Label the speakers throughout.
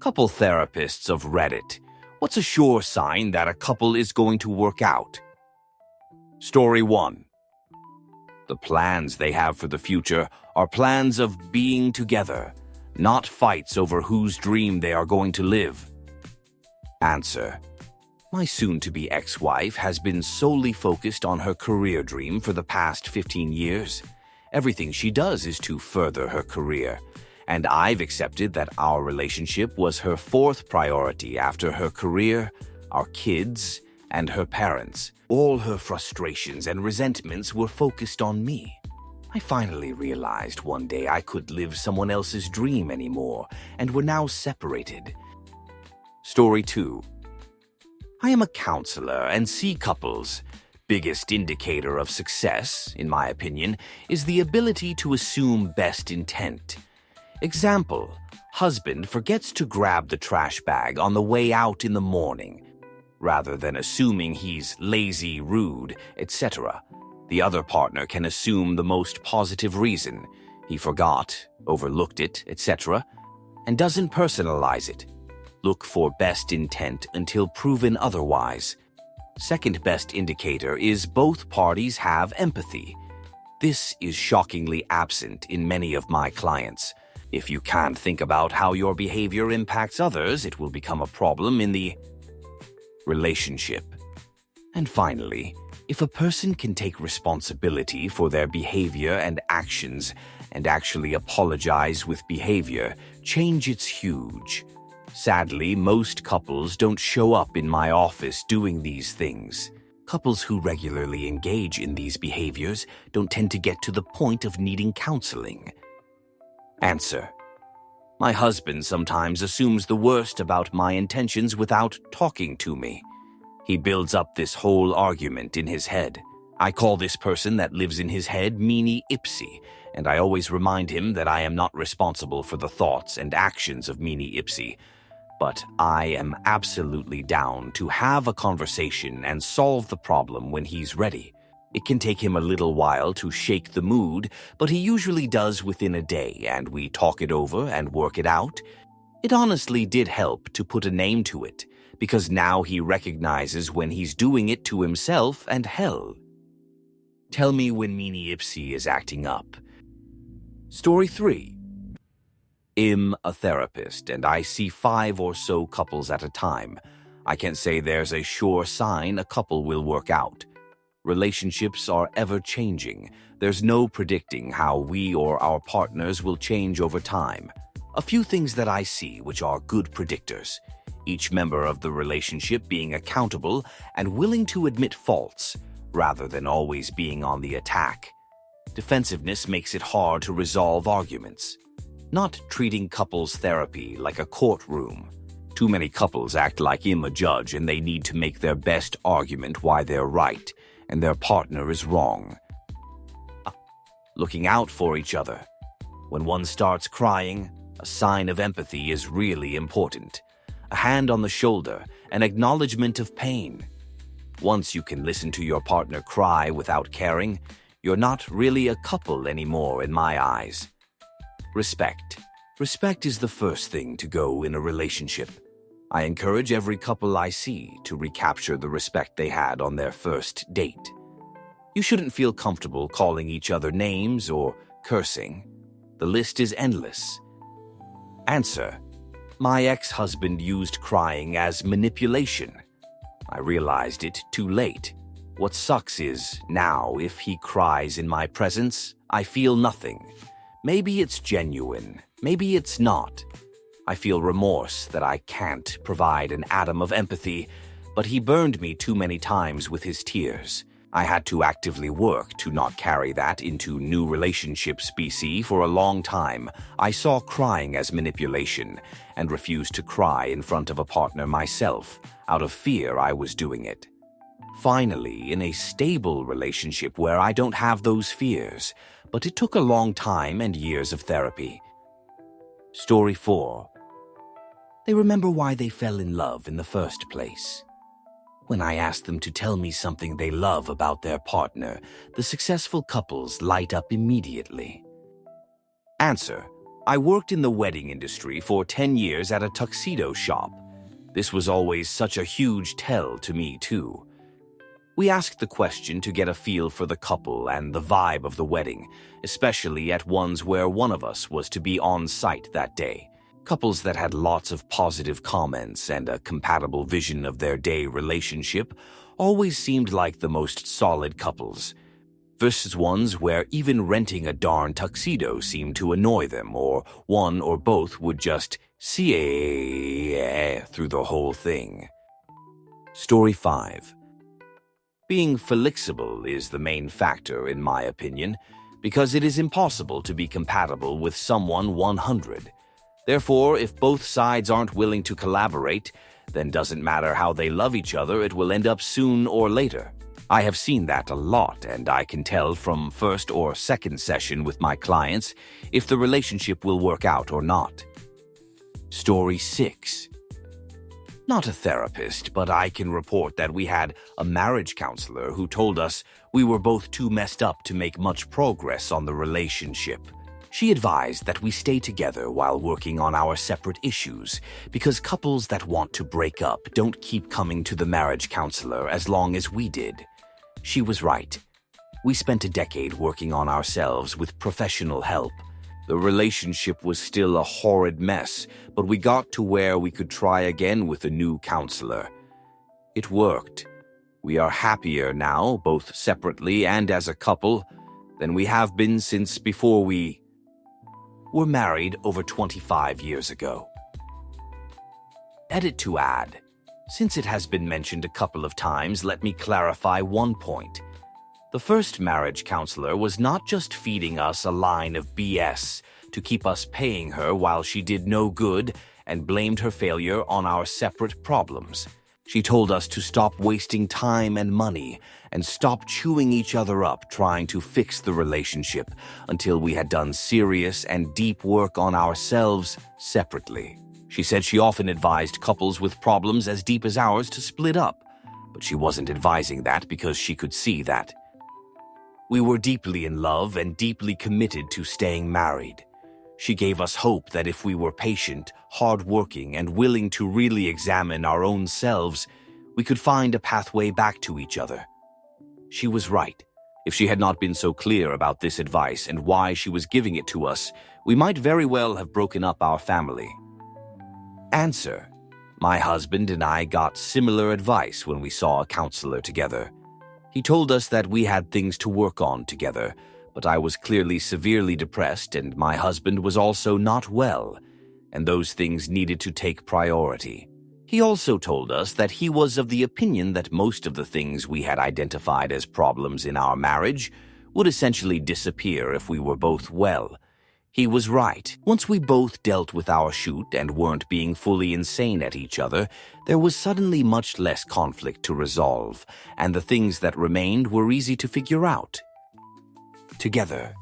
Speaker 1: Couple therapists of Reddit. What's a sure sign that a couple is going to work out? Story 1. The plans they have for the future are plans of being together, not fights over whose dream they are going to live. Answer. My soon-to-be ex-wife has been solely focused on her career dream for the past 15 years. Everything she does is to further her career, and I've accepted that our relationship was her fourth priority after her career, our kids, and her parents. All her frustrations and resentments were focused on me. I finally realized one day I couldn't live someone else's dream anymore, and we're now separated. Story 2. I am a counselor and see couples. Biggest indicator of success, in my opinion, is the ability to assume best intent. Example, husband forgets to grab the trash bag on the way out in the morning. Rather than assuming he's lazy, rude, etc., the other partner can assume the most positive reason. He forgot, overlooked it, etc., and doesn't personalize it. Look for best intent until proven otherwise. Second best indicator is both parties have empathy. This is shockingly absent in many of my clients. If you can't think about how your behavior impacts others, it will become a problem in the relationship. And finally, if a person can take responsibility for their behavior and actions and actually apologize with behavior, change is huge. Sadly, most couples don't show up in my office doing these things. Couples who regularly engage in these behaviors don't tend to get to the point of needing counseling. Answer. My husband sometimes assumes the worst about my intentions without talking to me. He builds up this whole argument in his head. I call this person that lives in his head Meanie Ipsy, and I always remind him that I am not responsible for the thoughts and actions of Meanie Ipsy. But I am absolutely down to have a conversation and solve the problem when he's ready. It can take him a little while to shake the mood, but he usually does within a day, and we talk it over and work it out. It honestly did help to put a name to it, because now he recognizes when he's doing it to himself and hell. Tell me when Meanie Ipsy is acting up. Story 3. I'm a therapist, and I see 5 or so couples at a time. I can say there's a sure sign a couple will work out. Relationships are ever-changing. There's no predicting how we or our partners will change over time. A few things that I see which are good predictors. Each member of the relationship being accountable and willing to admit faults, rather than always being on the attack. Defensiveness makes it hard to resolve arguments. Not treating couples therapy like a courtroom. Too many couples act like I'm a judge and they need to make their best argument why they're right and their partner is wrong. Looking out for each other. When one starts crying, a sign of empathy is really important. A hand on the shoulder, an acknowledgement of pain. Once you can listen to your partner cry without caring, you're not really a couple anymore in my eyes. Respect. Respect is the first thing to go in a relationship. I encourage every couple I see to recapture the respect they had on their first date. You shouldn't feel comfortable calling each other names or cursing. The list is endless. Answer. My ex-husband used crying as manipulation. I realized it too late. What sucks is, now, if he cries in my presence, I feel nothing. Maybe it's genuine, maybe it's not. I feel remorse that I can't provide an atom of empathy, but he burned me too many times with his tears. I had to actively work to not carry that into new relationships. BC for a long time, I saw crying as manipulation and refused to cry in front of a partner myself. Out of fear, I was doing it. Finally, in a stable relationship where I don't have those fears, but it took a long time and years of therapy. Story 4. They remember why they fell in love in the first place. When I ask them to tell me something they love about their partner, the successful couples light up immediately. Answer. I worked in the wedding industry for 10 years at a tuxedo shop. This was always such a huge tell to me, too. We asked the question to get a feel for the couple and the vibe of the wedding, especially at ones where one of us was to be on site that day. Couples that had lots of positive comments and a compatible vision of their day relationship always seemed like the most solid couples, versus ones where even renting a darn tuxedo seemed to annoy them, or one or both would just see through the whole thing. Story 5. Being flexible is the main factor, in my opinion, because it is impossible to be compatible with someone 100. Therefore, if both sides aren't willing to collaborate, then doesn't matter how they love each other, it will end up soon or later. I have seen that a lot, and I can tell from first or second session with my clients if the relationship will work out or not. Story 6. Not a therapist, but I can report that we had a marriage counselor who told us we were both too messed up to make much progress on the relationship. She advised that we stay together while working on our separate issues, because couples that want to break up don't keep coming to the marriage counselor as long as we did. She was right. We spent a decade working on ourselves with professional help. The relationship was still a horrid mess, but we got to where we could try again with a new counselor. It worked. We are happier now, both separately and as a couple, than we have been since before we were married over 25 years ago. Edit to add. Since it has been mentioned a couple of times, let me clarify one point. The first marriage counselor was not just feeding us a line of BS to keep us paying her while she did no good and blamed her failure on our separate problems. She told us to stop wasting time and money and stop chewing each other up trying to fix the relationship until we had done serious and deep work on ourselves separately. She said she often advised couples with problems as deep as ours to split up, but she wasn't advising that because she could see that we were deeply in love and deeply committed to staying married. She gave us hope that if we were patient, hardworking, and willing to really examine our own selves, we could find a pathway back to each other. She was right. If she had not been so clear about this advice and why she was giving it to us, we might very well have broken up our family. Answer. My husband and I got similar advice when we saw a counselor together. He told us that we had things to work on together, but I was clearly severely depressed and my husband was also not well, and those things needed to take priority. He also told us that he was of the opinion that most of the things we had identified as problems in our marriage would essentially disappear if we were both well. He was right. Once we both dealt with our shoot and weren't being fully insane at each other, there was suddenly much less conflict to resolve, and the things that remained were easy to figure out together.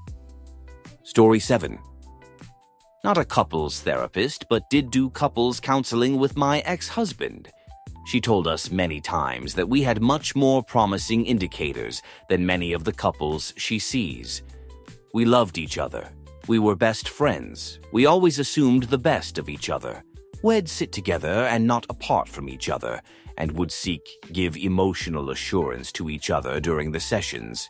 Speaker 1: Story 7. Not a couples therapist, but did do couples counseling with my ex-husband. She told us many times that we had much more promising indicators than many of the couples she sees. We loved each other. We were best friends. We always assumed the best of each other. We'd sit together and not apart from each other, and would give emotional assurance to each other during the sessions.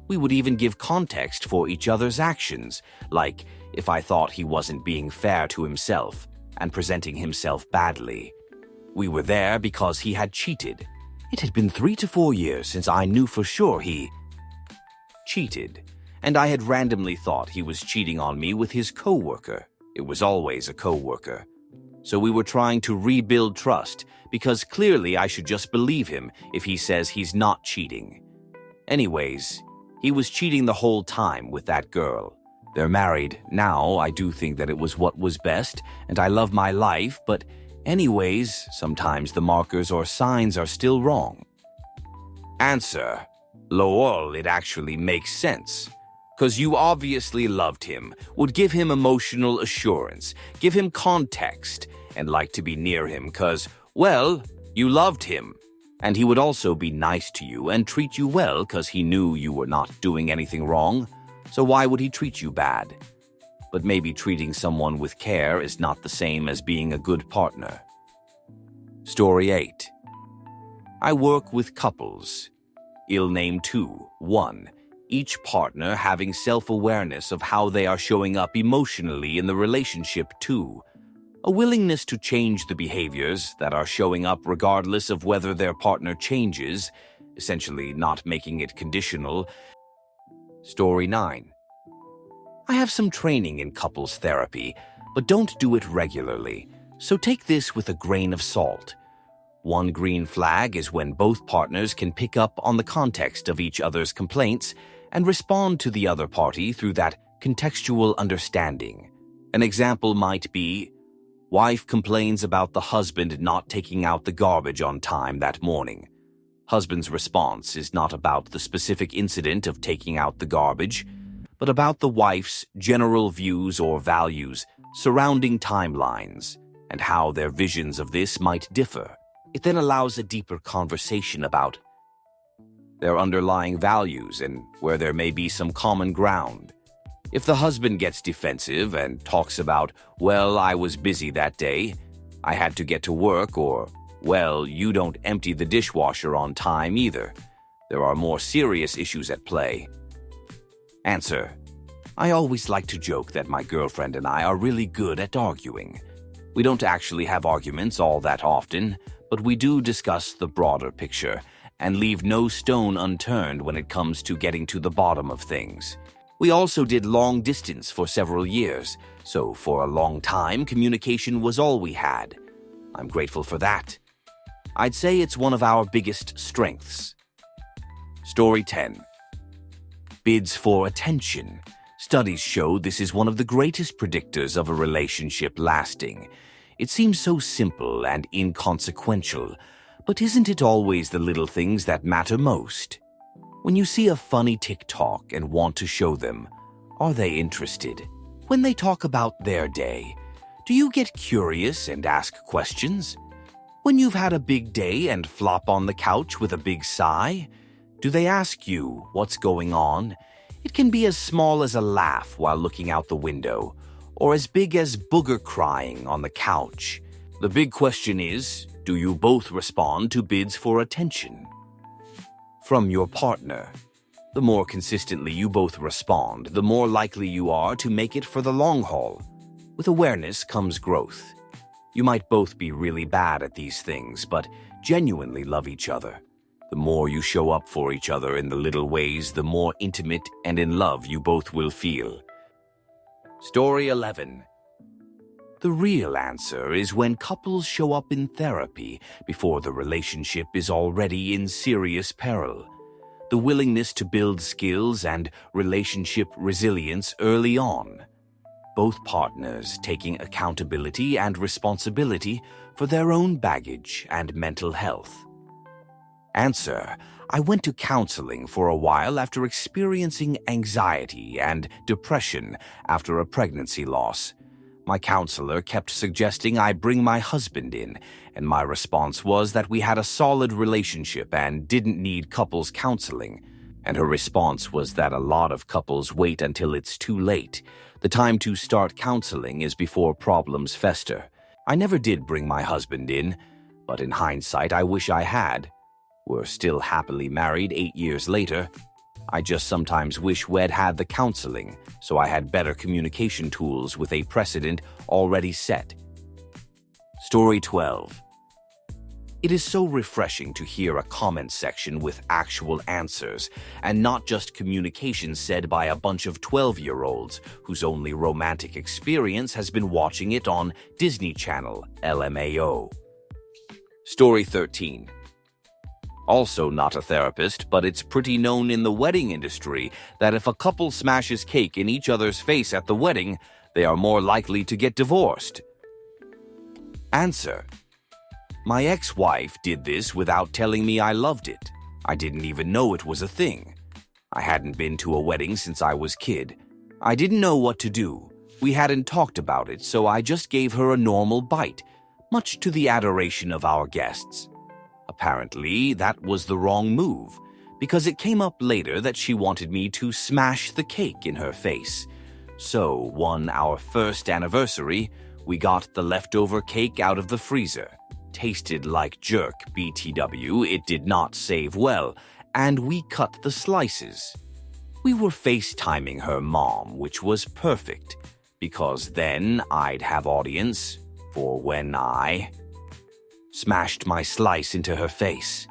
Speaker 1: We would even give context for each other's actions, like if I thought he wasn't being fair to himself and presenting himself badly. We were there because he had cheated. It had been 3 to 4 years since I knew for sure he cheated, and I had randomly thought he was cheating on me with his coworker. It was always a coworker. So we were trying to rebuild trust, because clearly I should just believe him if he says he's not cheating. Anyways, he was cheating the whole time with that girl. They're married now. I do think that it was what was best, and I love my life, but anyways, sometimes the markers or signs are still wrong. Answer. Lol, it actually makes sense. 'Cause you obviously loved him, would give him emotional assurance, give him context, and like to be near him 'cause, well, you loved him. And he would also be nice to you and treat you well 'cause he knew you were not doing anything wrong. So why would he treat you bad? but maybe treating someone with care is not the same as being a good partner. Story 8. I work with couples. I'll name 2. 1. Each partner having self-awareness of how they are showing up emotionally in the relationship. 2. A willingness to change the behaviors that are showing up regardless of whether their partner changes, essentially not making it conditional. Story 9. I have some training in couples therapy, but don't do it regularly, so take this with a grain of salt. One green flag is when both partners can pick up on the context of each other's complaints and respond to the other party through that contextual understanding. An example might be, wife complains about the husband not taking out the garbage on time that morning. Husband's response is not about the specific incident of taking out the garbage, but about the wife's general views or values surrounding timelines and how their visions of this might differ. It then allows a deeper conversation about their underlying values and where there may be some common ground. If the husband gets defensive and talks about, well, I was busy that day, I had to get to work, or, well, you don't empty the dishwasher on time either, there are more serious issues at play. Answer. I always like to joke that my girlfriend and I are really good at arguing. We don't actually have arguments all that often, but we do discuss the broader picture and leave no stone unturned when it comes to getting to the bottom of things. We also did long distance for several years, so for a long time communication was all we had. I'm grateful for that. I'd say it's one of our biggest strengths. Story 10. Bids for attention. Studies show this is one of the greatest predictors of a relationship lasting. It seems so simple and inconsequential, but isn't it always the little things that matter most? When you see a funny TikTok and want to show them, are they interested? When they talk about their day, do you get curious and ask questions? When you've had a big day and flop on the couch with a big sigh, do they ask you what's going on? It can be as small as a laugh while looking out the window, or as big as booger crying on the couch. The big question is, do you both respond to bids for attention from your partner? The more consistently you both respond, the more likely you are to make it for the long haul. With awareness comes growth. You might both be really bad at these things, but genuinely love each other. The more you show up for each other in the little ways, the more intimate and in love you both will feel. Story 11. The real answer is when couples show up in therapy before the relationship is already in serious peril. The willingness to build skills and relationship resilience early on. Both partners taking accountability and responsibility for their own baggage and mental health. Answer. I went to counseling for a while after experiencing anxiety and depression after a pregnancy loss. My counselor kept suggesting I bring my husband in, and my response was that we had a solid relationship and didn't need couples counseling. And her response was that a lot of couples wait until it's too late. The time to start counseling is before problems fester. I never did bring my husband in, but in hindsight, I wish I had. We're still happily married 8 years later. I just sometimes wish we'd had the counseling, so I had better communication tools with a precedent already set. Story 12. It is so refreshing to hear a comment section with actual answers, and not just communication said by a bunch of 12-year-olds whose only romantic experience has been watching it on Disney Channel, LMAO. Story 13. Also not a therapist, but it's pretty known in the wedding industry that if a couple smashes cake in each other's face at the wedding, they are more likely to get divorced. Answer. My ex-wife did this without telling me I loved it. I didn't even know it was a thing. I hadn't been to a wedding since I was a kid. I didn't know what to do. We hadn't talked about it, so I just gave her a normal bite, much to the adoration of our guests. Apparently, that was the wrong move, because it came up later that she wanted me to smash the cake in her face. So, on our first anniversary, we got the leftover cake out of the freezer. Tasted like jerk, BTW, it did not save well, and we cut the slices. We were FaceTiming her mom, which was perfect, because then I'd have audience for when I smashed my slice into her face.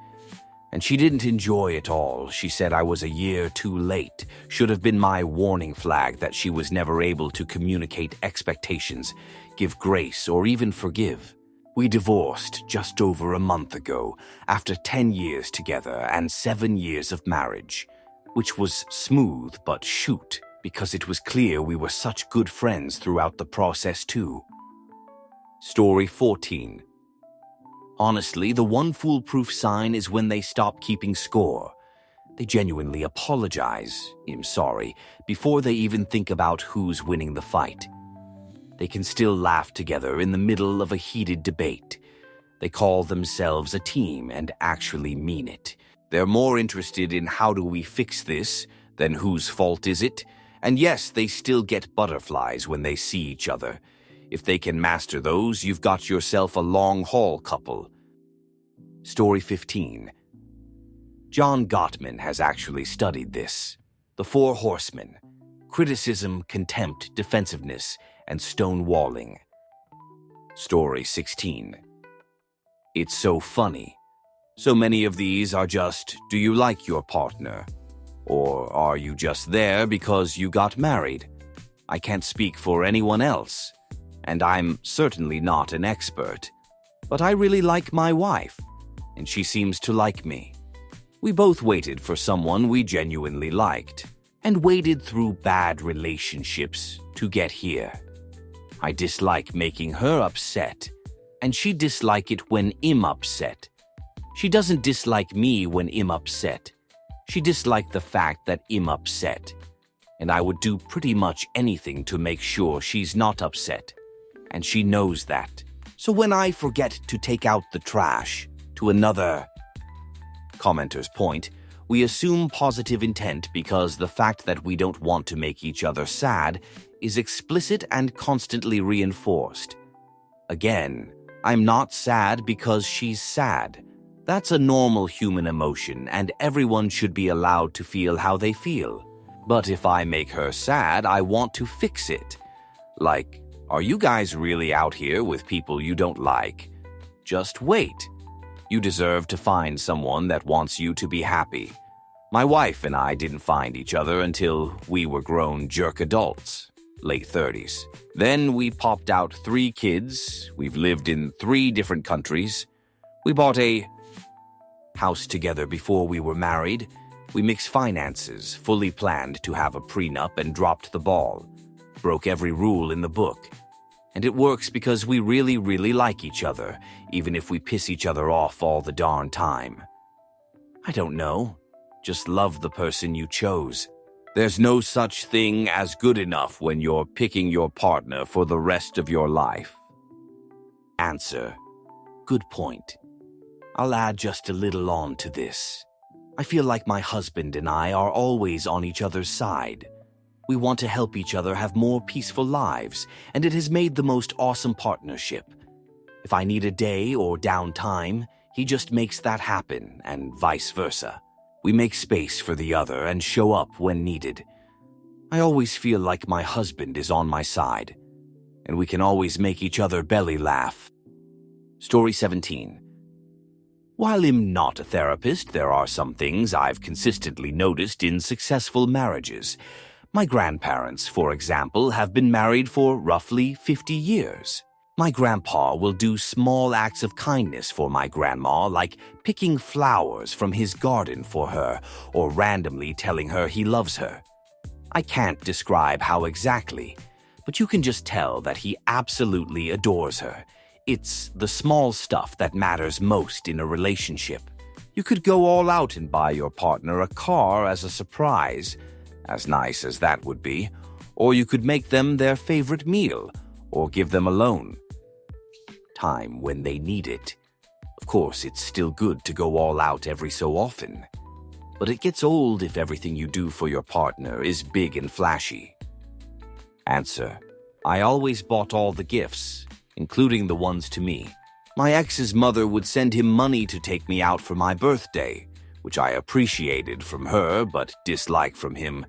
Speaker 1: And she didn't enjoy it all. She said I was a year too late. Should have been my warning flag that she was never able to communicate expectations, give grace, or even forgive. We divorced just over a month ago, after 10 years together and 7 years of marriage, which was smooth but shoot, because it was clear we were such good friends throughout the process too. Story 14. Honestly, the one foolproof sign is when they stop keeping score. They genuinely apologize, I'm sorry, before they even think about who's winning the fight. They can still laugh together in the middle of a heated debate. They call themselves a team and actually mean it. They're more interested in how do we fix this than whose fault is it. And yes, they still get butterflies when they see each other. If they can master those, you've got yourself a long-haul couple. Story 15. John Gottman has actually studied this. The Four Horsemen: criticism, contempt, defensiveness, and stonewalling. Story 16. It's so funny. So many of these are just, do you like your partner? Or are you just there because you got married? I can't speak for anyone else. And I'm certainly not an expert. But I really like my wife, and she seems to like me. We both waited for someone we genuinely liked, and waded through bad relationships to get here. I dislike making her upset, and she dislike it when I'm upset. She doesn't dislike me when I'm upset. She disliked the fact that I'm upset, and I would do pretty much anything to make sure she's not upset, and she knows that. So when I forget to take out the trash, to another commenter's point, we assume positive intent because the fact that we don't want to make each other sad is explicit and constantly reinforced. Again, I'm not sad because she's sad. That's a normal human emotion, and everyone should be allowed to feel how they feel. But if I make her sad, I want to fix it. Like, are you guys really out here with people you don't like? Just wait. You deserve to find someone that wants you to be happy. My wife and I didn't find each other until we were grown jerk adults, late 30s. Then we popped out 3 kids. We've lived in 3 different countries. We bought a house together before we were married. We mixed finances, fully planned to have a prenup, and dropped the ball. Broke every rule in the book. And it works because we really, really like each other, even if we piss each other off all the darn time. I don't know. Just love the person you chose. There's no such thing as good enough when you're picking your partner for the rest of your life. Answer. Good point. I'll add just a little on to this. I feel like my husband and I are always on each other's side. We want to help each other have more peaceful lives, and it has made the most awesome partnership. If I need a day or downtime, he just makes that happen, and vice versa. We make space for the other and show up when needed. I always feel like my husband is on my side, and we can always make each other belly laugh. Story 17. While I'm not a therapist, there are some things I've consistently noticed in successful marriages. My grandparents, for example, have been married for roughly 50 years. My grandpa will do small acts of kindness for my grandma, like picking flowers from his garden for her or randomly telling her he loves her. I can't describe how exactly, but you can just tell that he absolutely adores her. It's the small stuff that matters most in a relationship. You could go all out and buy your partner a car as a surprise, as nice as that would be, or you could make them their favorite meal, or give them a loan. Time when they need it. Of course, it's still good to go all out every so often, but it gets old if everything you do for your partner is big and flashy. Answer: I always bought all the gifts, including the ones to me. My ex's mother would send him money to take me out for my birthday, which I appreciated from her but disliked from him.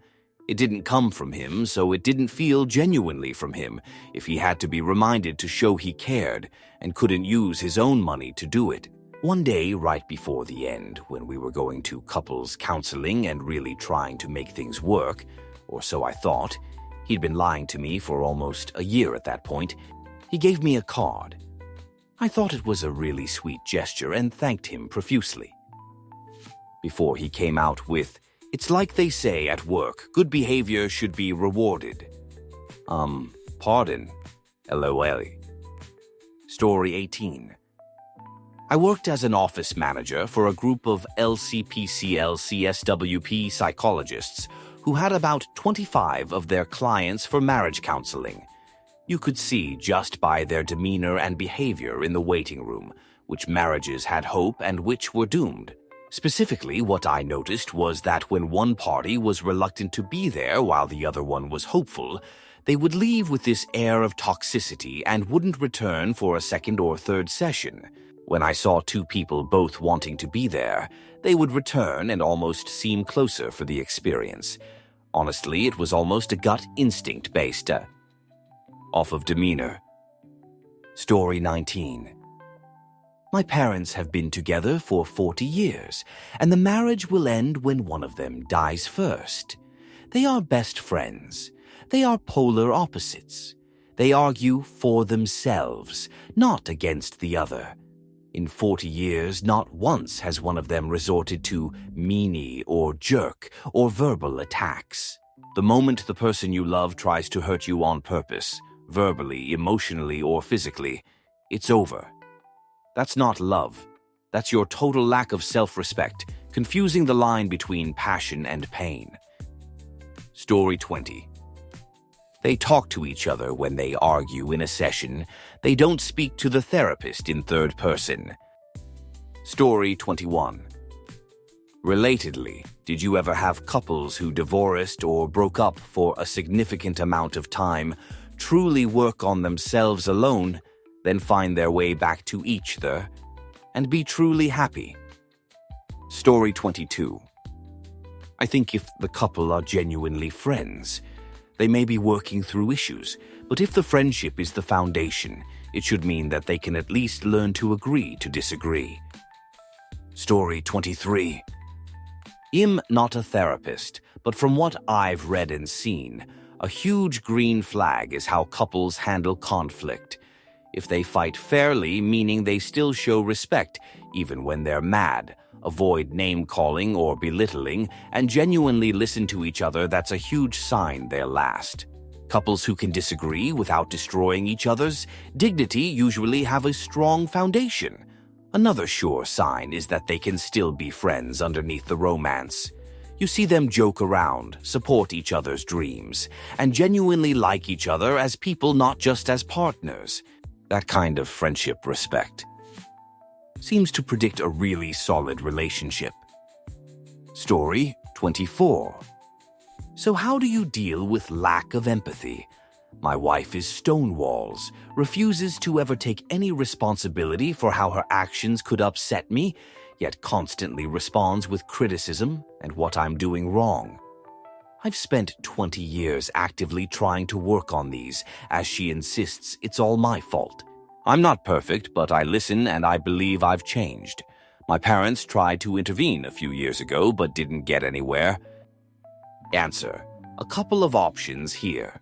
Speaker 1: It didn't come from him, so it didn't feel genuinely from him if he had to be reminded to show he cared and couldn't use his own money to do it. One day, right before the end, when we were going to couples counseling and really trying to make things work, or so I thought, he'd been lying to me for almost a year at that point, he gave me a card. I thought it was a really sweet gesture and thanked him profusely. Before he came out with, "It's like they say at work, good behavior should be rewarded." Pardon? LOL. Story 18. I worked as an office manager for a group of LCPCL-CSWP psychologists who had about 25 of their clients for marriage counseling. You could see just by their demeanor and behavior in the waiting room which marriages had hope and which were doomed. Specifically, what I noticed was that when one party was reluctant to be there while the other one was hopeful, they would leave with this air of toxicity and wouldn't return for a second or third session. When I saw two people both wanting to be there, they would return and almost seem closer for the experience. Honestly, it was almost a gut instinct based off of demeanor. Story 19. My parents have been together for 40 years, and the marriage will end when one of them dies first. They are best friends. They are polar opposites. They argue for themselves, not against the other. In 40 years, not once has one of them resorted to meanie or jerk or verbal attacks. The moment the person you love tries to hurt you on purpose, verbally, emotionally, or physically, it's over. That's not love. That's your total lack of self-respect, confusing the line between passion and pain. Story 20. They talk to each other when they argue in a session. They don't speak to the therapist in third person. Story 21. Relatedly, did you ever have couples who divorced or broke up for a significant amount of time truly work on themselves alone, then find their way back to each other and be truly happy? Story 22. I think if the couple are genuinely friends, they may be working through issues, but if the friendship is the foundation, it should mean that they can at least learn to agree to disagree. Story 23. I'm not a therapist, but from what I've read and seen, a huge green flag is how couples handle conflict. If they fight fairly, meaning they still show respect even when they're mad, avoid name-calling or belittling, and genuinely listen to each other, that's a huge sign they'll last. Couples who can disagree without destroying each other's dignity usually have a strong foundation. Another sure sign is that they can still be friends underneath the romance. You see them joke around, support each other's dreams, and genuinely like each other as people, not just as partners. That kind of friendship respect seems to predict a really solid relationship. Story 24. So how do you deal with lack of empathy? My wife is stonewalls, refuses to ever take any responsibility for how her actions could upset me, yet constantly responds with criticism and what I'm doing wrong. I've spent 20 years actively trying to work on these, as she insists it's all my fault. I'm not perfect, but I listen and I believe I've changed. My parents tried to intervene a few years ago, but didn't get anywhere. Answer: a couple of options here.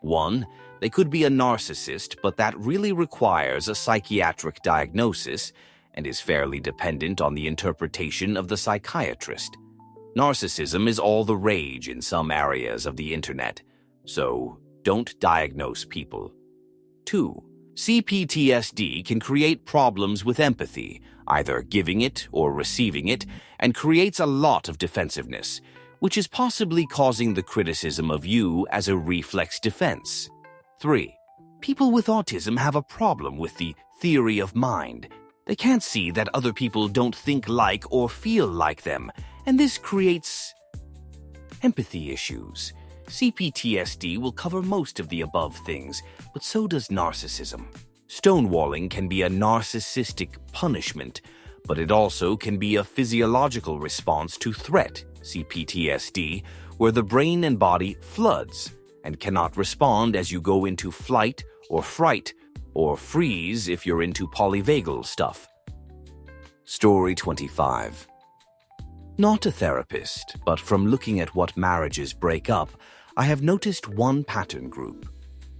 Speaker 1: 1. They could be a narcissist, but that really requires a psychiatric diagnosis and is fairly dependent on the interpretation of the psychiatrist. Narcissism is all the rage in some areas of the internet, so don't diagnose people. 2. CPTSD can create problems with empathy, either giving it or receiving it, and creates a lot of defensiveness, which is possibly causing the criticism of you as a reflex defense. 3. People with autism have a problem with the theory of mind. They can't see that other people don't think like or feel like them, and this creates empathy issues. CPTSD will cover most of the above things, but so does narcissism. Stonewalling can be a narcissistic punishment, but it also can be a physiological response to threat, CPTSD, where the brain and body floods and cannot respond as you go into flight or fright or freeze if you're into polyvagal stuff. Story 25. Not a therapist, but from looking at what marriages break up, I have noticed one pattern group.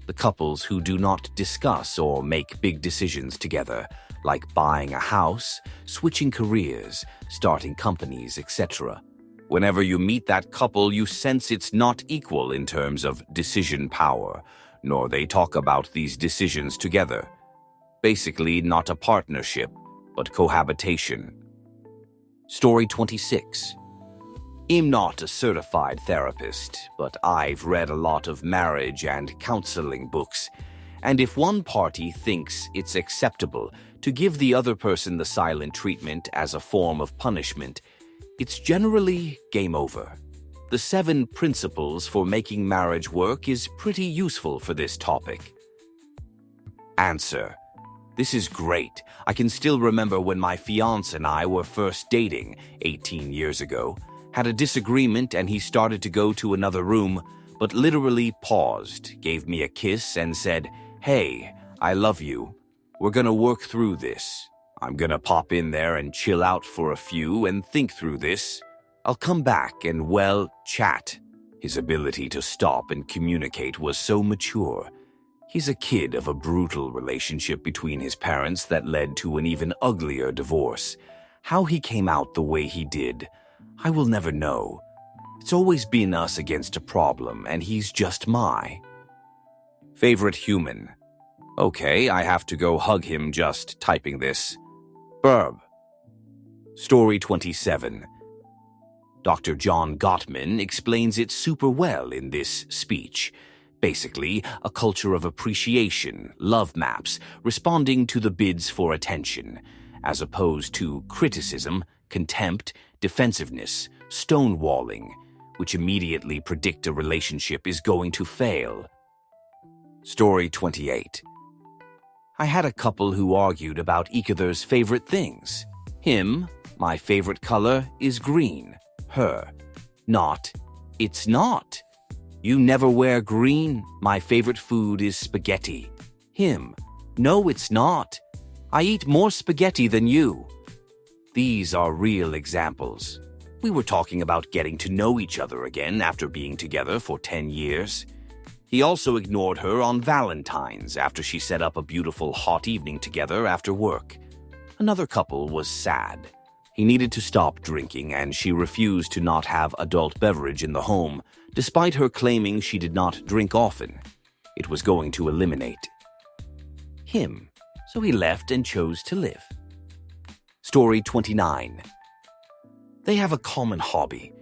Speaker 1: The couples who do not discuss or make big decisions together, like buying a house, switching careers, starting companies, etc. Whenever you meet that couple, you sense it's not equal in terms of decision power, nor they talk about these decisions together. Basically, not a partnership, but cohabitation. Story 26. I'm not a certified therapist, but I've read a lot of marriage and counseling books, and if one party thinks it's acceptable to give the other person the silent treatment as a form of punishment, it's generally game over. The 7 principles for making marriage work is pretty useful for this topic. Answer. This is great. I can still remember when my fiancé and I were first dating 18 years ago, had a disagreement and he started to go to another room, but literally paused, gave me a kiss and said, "Hey, I love you. We're gonna work through this. I'm gonna pop in there and chill out for a few and think through this. I'll come back and, well, chat." His ability to stop and communicate was so mature. He's a kid of a brutal relationship between his parents that led to an even uglier divorce. How he came out the way he did, I will never know. It's always been us against a problem, and he's just my favorite human. Okay, I have to go hug him just typing this. Burb. Story 27. Dr. John Gottman explains it super well in this speech. Basically, a culture of appreciation, love maps, responding to the bids for attention, as opposed to criticism, contempt, defensiveness, stonewalling, which immediately predict a relationship is going to fail. Story 28. I had a couple who argued about each other's favorite things. Him, my favorite color is green. Her, not, it's not. You never wear green. My favorite food is spaghetti. Him, no, it's not. I eat more spaghetti than you. These are real examples. We were talking about getting to know each other again after being together for 10 years. He also ignored her on Valentine's after she set up a beautiful hot evening together after work. Another couple was sad. He needed to stop drinking and she refused to not have adult beverage in the home, despite her claiming she did not drink often. It was going to eliminate him, so he left and chose to live. Story 29. They have a common hobby,